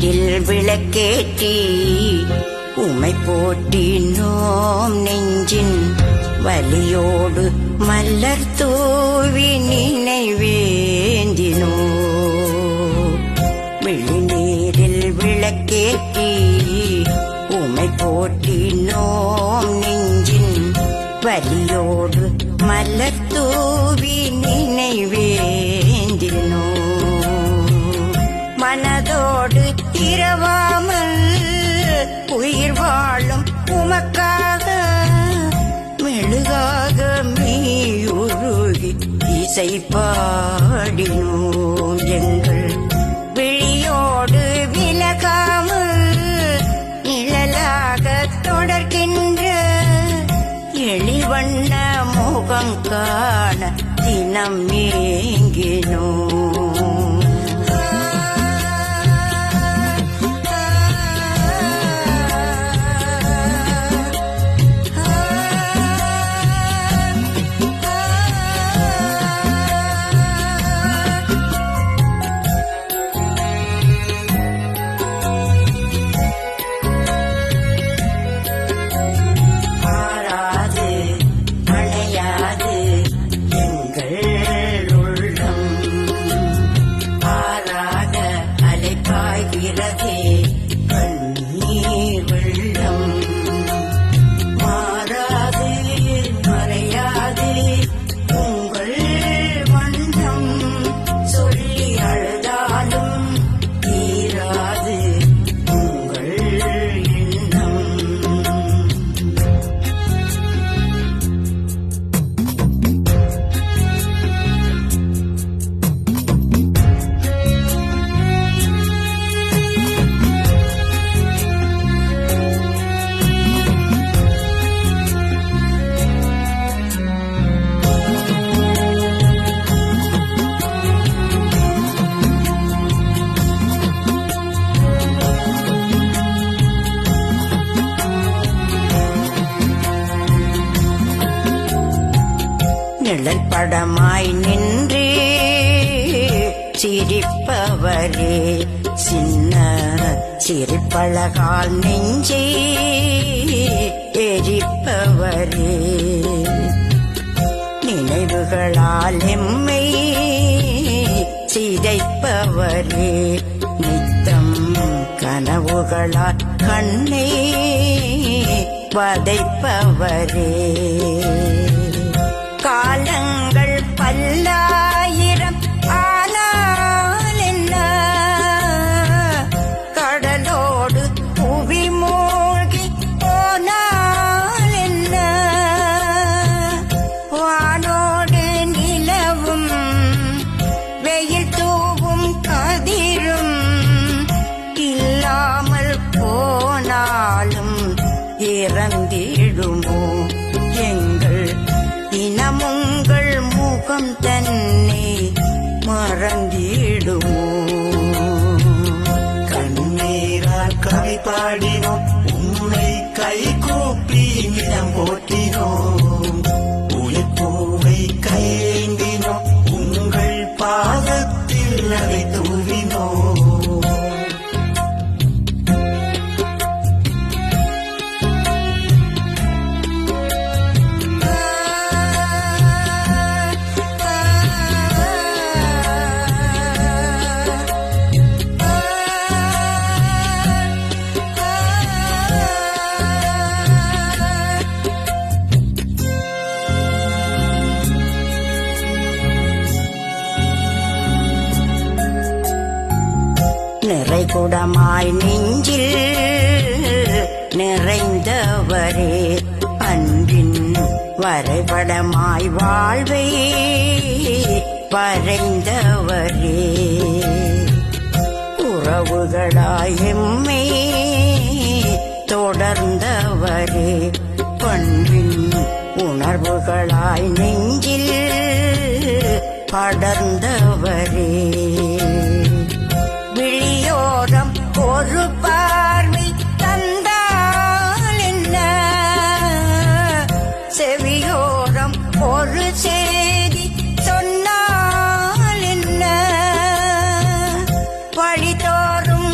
நீரில் விளக்கேற்றி உமை போற்றினோம் நெஞ்சின் வலியோடு மலர் தூவி நினைவேந்தினோ விழிநீரில் விளக்கேற்றி உமை போற்றினோம் நெஞ்சின் வலியோடு மலர் தூவி நினைவேந்தினோ மனதோடு இரவாமல் உயிர் வாழும் உமக்காக மெழுகாக மெய்யுருகி இசை பாடினோம் எங்கள் விழியோடு விலகாமல் நிழலாக தொடர்கின்ற எழிவண்ண முகம் காண தினம் ஏங்கினோம். நிழல் படமாய் நின்று சிரிப்பவரே சின்ன சிரிப்பழகால் நெஞ்சே எரிப்பவரே நினைவுகளால் எம்மை சிதைப்பவரே நித்தம் கனவுகளால் கண்ணை வதைப்பவரே காலங்கள் பல்லாயிரம் ஆனால் என்ன கடலோடு புவி மூழ்கி போனால் என்ன வானோடு நிலவும் வெயில் தூவும் கதிரும் இல்லாமல் போனாலும் இறந்திடுமோ எங்கள் இனமுங்கள் முகம் தன்னை மறந்திடுமோ கண்ணீரால் கவி பாடினோம் உன்னை கை கூப்பி நிலம் போற்றினோம் உயிர் பூவை கையேந்தினோம் உங்கள் பாதத்தில் அதை தூவினோம். நிறைகுடமாய் நெஞ்சில் நிறைந்தவரே அன்பின் வரைபடமாய் வாழ்வை வரைந்தவரே உறவுகளாய் எம்மை தொடர்ந்தவரே பண்பின் உணர்வுகளாய் நெஞ்சில் படர்ந்தவரே விழியோரம் ஒரு பார்வை தந்தால் என்ன செவியோரம் ஒரு செய்தி சொன்னால் என்ன வழிதோறும்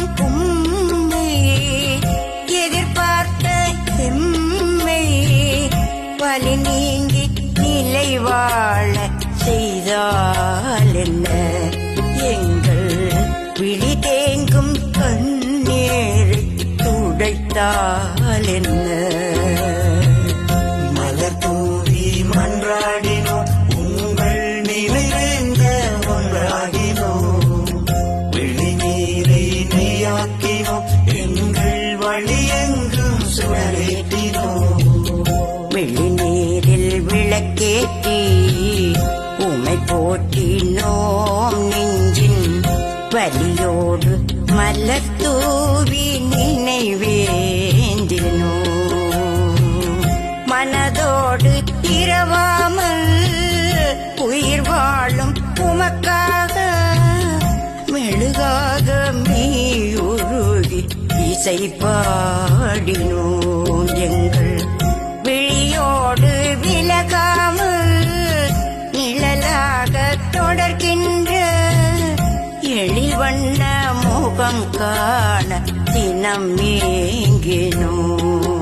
மறந்தால் என்ன? மலர் தூவி மன்றாடினோம் உங்கள் நிறைந்த ஒன்றாகினோம். விழிநீரை நெய்யாக்கினோம் எங்கள் வழியெங்கும் சுடரேற்றினோம். விழிநீரில் விளக்கேற்றி உமை போற்றினோம். நெஞ்சின் வலியோடு மலர் தூவி நினைவேந்தினோம். மனதோடு இரவாமல் உயிர் வாழும் உமக்காக மெழுகாக மீயுருகி இசை பாடினோம். எங்கள் விழியோடு விலகாமல் நிழலாக தொடர்கின்ற எழில்வண்ண முகம் காண தினம் ஏங்கினோம்.